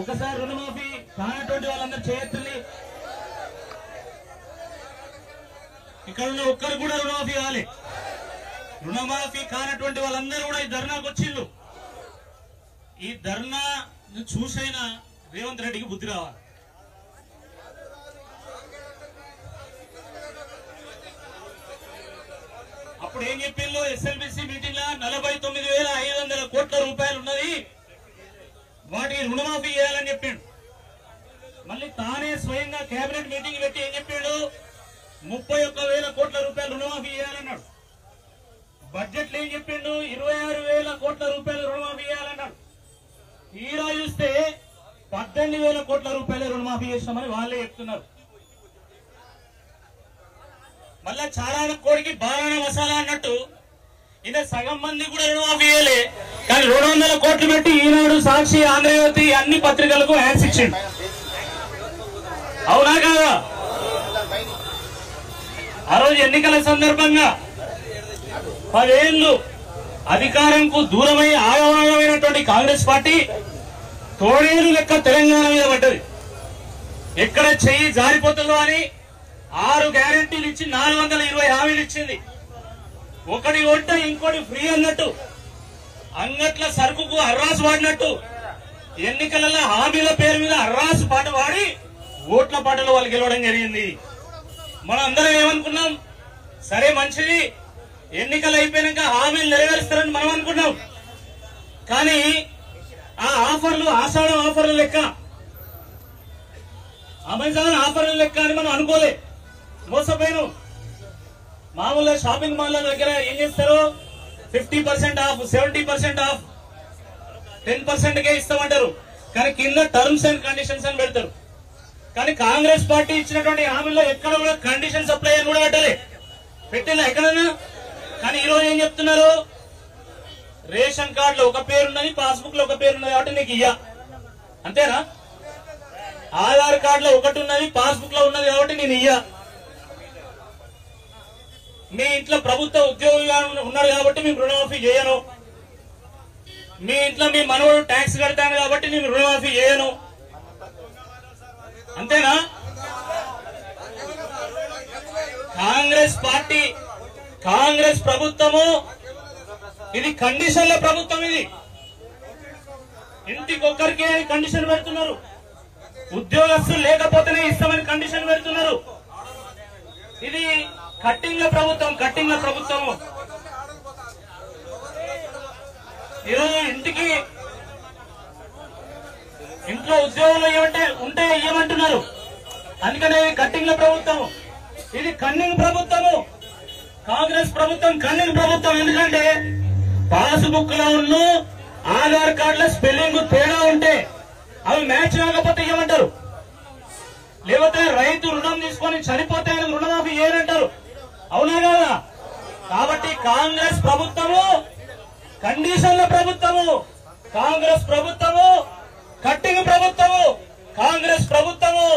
ఒకసారి రుణమాఫీ కానటువంటి వాళ్ళందరూ చేయొద్దండి. ఇక్కడ ఉన్న ఒక్కరు కూడా రుణమాఫీ కావాలి. రుణమాఫీ కానటువంటి వాళ్ళందరూ కూడా ఈ ధర్నాకు వచ్చిండ్రు. ఈ ధర్నా చూసైనా రేవంత్ రెడ్డికి బుద్ధి రావాలి. అప్పుడు ఏం చెప్పిండ్రు ఎస్ఎల్బిసి మీటింగ్ లో 49,500 కోట్ల రూపాయలు ఉన్నది, వాటికి రుణమాఫీ చేయాలని చెప్పిండు. మళ్ళీ తానే స్వయంగా కేబినెట్ మీటింగ్ పెట్టి ఏం చెప్పిండు 31,000 కోట్ల రూపాయలు రుణమాఫీ చేయాలన్నాడు. బడ్జెట్ లో ఏం చెప్పిండు 26,000 కోట్ల రూపాయలు రుణమాఫీ చేయాలన్నాడు. తీరా చూస్తే 18,000 కోట్ల రూపాయలు రుణమాఫీ చేస్తామని వాళ్ళే చెప్తున్నారు. మళ్ళా చాలా కోడికి బారాన మసాలా అన్నట్టు ఈయన సగం మంది కూడా రుణమాఫీ చేయలే, కానీ 200 కోట్లు పెట్టి ఈనాడు, సాక్షి, ఆంధ్రజ్యోతి అన్ని పత్రికలకు యాడ్స్ ఇచ్చిండు. అవునా కాదా? ఆ రోజు ఎన్నికల సందర్భంగా 10 ఏళ్లు అధికారంకు దూరమై ఆగమైనటువంటి కాంగ్రెస్ పార్టీ తోడేలు లెక్క తెలంగాణ మీద పడ్డది. ఎక్కడ చెయ్యి జారిపోతుందో అని 6 గ్యారెంటీలు ఇచ్చి 420 హామీలు ఇచ్చింది. ఒకటి కొంటే ఇంకోటి ఫ్రీ అన్నట్టు, అంగట్ల సరుకుకు అర్రాసు వాడినట్టు ఎన్నికలలో హామీల పేరు మీద అర్రాసు పాట వాడి ఓట్ల పాటలో వాళ్ళు గెలవడం జరిగింది. మనం అందరం ఏమనుకున్నాం, సరే మంచిది ఎన్నికలు అయిపోయినాక హామీలు నెరవేరుస్తారని మనం అనుకున్నాం. కానీ ఆ ఆఫర్లు ఆషాఢం ఆఫర్ల లెక్క, అమెజాన్ ఆఫర్ల లెక్క అని మనం అనుకోలే, మోసపోయాను. మామూలుగా షాపింగ్ మాల్ దగ్గర ఏం చేస్తారు 50% ఆఫ్, 70% ఆఫ్, 10% కే ఇస్తామంటారు. కానీ కింద టర్మ్స్ అండ్ కండిషన్స్ అని పెడతారు. కానీ కాంగ్రెస్ పార్టీ ఇచ్చినటువంటి హామీల్లో ఎక్కడ కూడా కండిషన్స్ అప్లై అని కూడా పెట్టలే, పెట్టిందా ఎక్కడన్నా? కానీ ఈరోజు ఏం చెప్తున్నారు, రేషన్ కార్డులో ఒక పేరున్నది, పాస్బుక్ లో ఒక పేరున్నది కాబట్టి నీకు ఇయ్యా, అంతేనా? ఆధార్ కార్డులో ఒకటి ఉన్నది, పాస్బుక్ లో ఉన్నది కాబట్టి నేను ఇయ్యా. మీ ఇంట్లో ప్రభుత్వ ఉద్యోగులుగా ఉన్నాడు కాబట్టి మేము రుణమాఫీ చేయను. మీ ఇంట్లో మీ మనవడు ట్యాక్స్ కడతాను కాబట్టి నేను రుణమాఫీ చేయను, అంతేనా? కాంగ్రెస్ పార్టీ, కాంగ్రెస్ ప్రభుత్వము ఇది కండిషన్ల ప్రభుత్వం. ఇది ఇంటికొక్కరికే కండిషన్ పెడుతున్నారు, ఉద్యోగస్తులు లేకపోతేనే ఇస్తామని కండిషన్ పెడుతున్నారు. ఇది కట్టింగ్ల ప్రభుత్వం, కట్టింగ్ల ప్రభుత్వం. ఈరోజు ఇంట్లో ఉద్యోగులు ఉంటే ఇవ్వమంటున్నారు, అందుకనే కట్టింగ్ల ప్రభుత్వం. ఇది కన్నింగ్ ప్రభుత్వము, కాంగ్రెస్ ప్రభుత్వం కన్నింగ్ ప్రభుత్వం. ఎందుకంటే పాస్బుక్ లో ఉన్న ఆధార్ కార్డుల స్పెల్లింగ్ తేడా ఉంటే అవి మ్యాచ్ కాకపోతే ఇవ్వమంటారు, లేకపోతే రైతు రుణం తీసుకొని చనిపోతే ఆయనకు రుణమాఫీ చేయనంటారు. అవునా కదా? కాబట్టి కాంగ్రెస్ ప్రభుత్వము కండిషన్ల ప్రభుత్వము, కాంగ్రెస్ ప్రభుత్వము కట్టింగ్ ప్రభుత్వము, కాంగ్రెస్ ప్రభుత్వము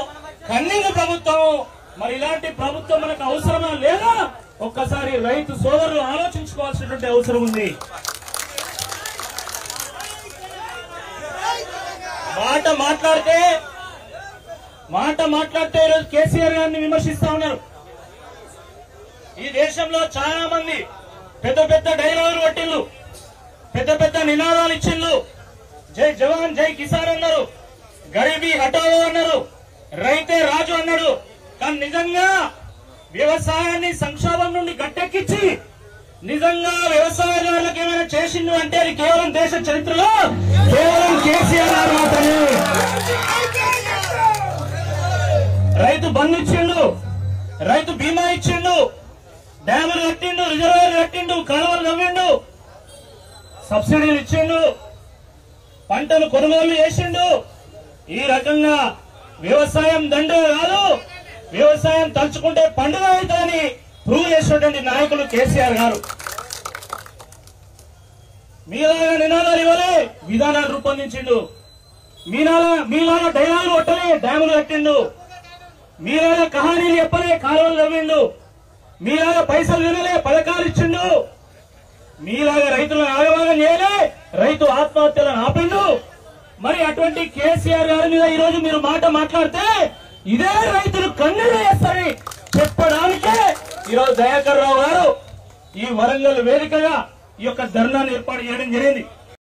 కన్నింగ్ ప్రభుత్వము. మరి ఇలాంటి ప్రభుత్వం మనకు అవసరమా లేదా? ఒక్కసారి రైతు సోదరులు ఆలోచించుకోవాల్సినటువంటి అవసరం ఉంది. మాట మాట్లాడితే ఈరోజు కేసీఆర్ గారిని విమర్శిస్తా ఉన్నారు. ఈ దేశంలో చాలా మంది పెద్ద పెద్ద డైలాగులు కొట్టిండ్రు, పెద్ద పెద్ద నినాదాలు ఇచ్చిండ్రు. జై జవాన్ జై కిసాన్ అన్నారు, గరీబీ హటావో అన్నారు, రైతే రాజు అన్నాడు. కానీ నిజంగా వ్యవసాయాన్ని సంక్షోభం నుండి గట్టెక్కించి నిజంగా వ్యవసాయదారులకు ఏమైనా చేసిండు అంటే అది కేవలం దేశ చరిత్రలో కేవలం కేసీఆర్ గారు మాత్రమే. రైతు బంధు ఇచ్చిండు, రైతు బీమా ఇచ్చిండు, డ్యాములు కట్టిండు, రిజర్వాయర్లు కట్టిండు, కాలువలు నవ్విండు, సబ్సిడీలు ఇచ్చిండు, పంటలు కొనుగోలు చేసిండు. ఈ రకంగా వ్యవసాయం దండగ కాదు, వ్యవసాయం తలుచుకుంటే పండుగ అవుతుందని ప్రూవ్ చేసినటువంటి నాయకులు కేసీఆర్ గారు. మీలాగా నినాదాలు ఇవ్వలే, విధానాలు రూపొందించిండు. మీలాగా డైలాగులు కొట్టలే, డ్యాములు కట్టిండు. మీలాగా కహానీలు చెప్పలే, కాలువలు నవ్విండు. మీలాగా పైసలు వినలే, పథకాలు ఇచ్చిండు. మీలాగా రైతులను ఆగమాగం చేయలే, రైతు ఆత్మహత్యలను ఆపిండు. మరి అటువంటి కేసీఆర్ గారి మీద ఈ రోజు మీరు మాట మాట్లాడితే ఇదే రైతులు కన్నీరు వేస్తారని చెప్పడానికే ఈరోజు దయాకర్ రావు గారు ఈ వరంగల్ వేదికగా ఈ యొక్క ధర్నాను ఏర్పాటు చేయడం జరిగింది.